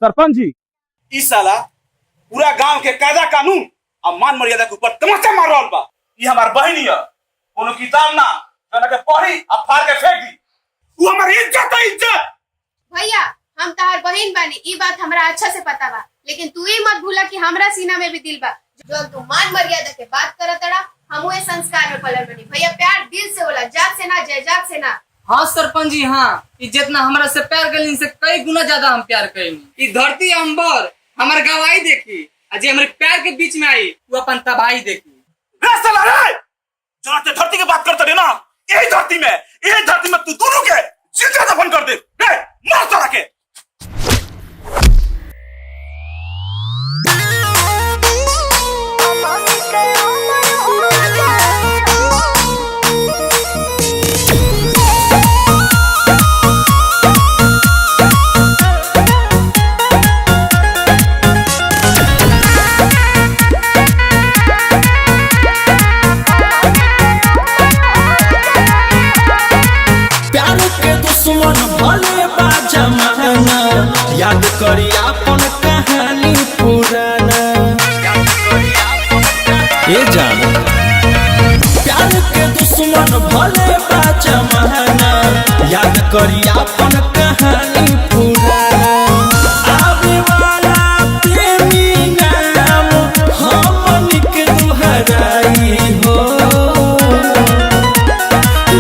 सरपंच जी, इस साला पूरा गांव के कायदा कानून और मान मर्यादा के ऊपर तमाचा मार रहा बा। ये हमार बहन है, कोनो किताब ना जना के पढ़ी और फाड़ के फेंक दी। वो हमारी इज्जत है, इज्जत। भैया हम तहार बहन बानी, ई बात हमरा अच्छा से पता बा, लेकिन तू ही मत भूला कि हमरा सीना में भी दिल बा। जो तू मान मर्यादा के बात करत तड़ा, हम वो संस्कार में पलल बनी। भैया प्यार दिल से होला, जात से ना, जयजात से ना। हाँ सरपंच जी, हाँ जितना हमरा से प्यार करें से कई गुना ज्यादा हम प्यार करेंगे। इस धरती अंबर हमारे गवाही देखी, अजय हमारे प्यार के बीच में आई वो अपन तबाही देखी। जहाँ ते धरती की बात करते रहे ना, यही धरती में तू दोनों के जिंदा दफन कर दे। मार तो रखे। याद करी अपन कहानी पुराना, ये जान प्यार के दुश्मन भले बा जमाना। याद करी अपन कहानी पुराना, आवे वाला प्रेमी नाम हमनी के दुहराई हो।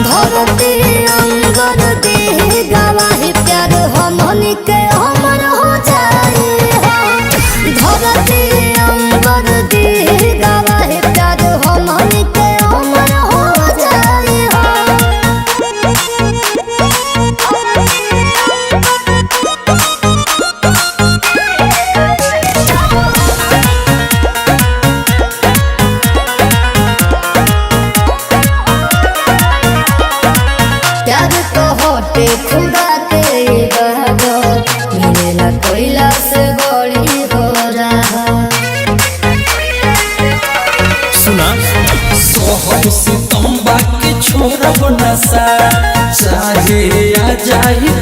धरती अंबर दे गवाही प्यार हमनी के हमर हो जाए हो। धरती अंबर दे गवाही प्यार हमनी के हमर हो जाए हो। प्यार तो होते खुदा के बहादो, मिलेला कोयला से बड़ी हो रहा। सुना सोहर सितम्बा के छोड़ब नशा, चाहे आ जाई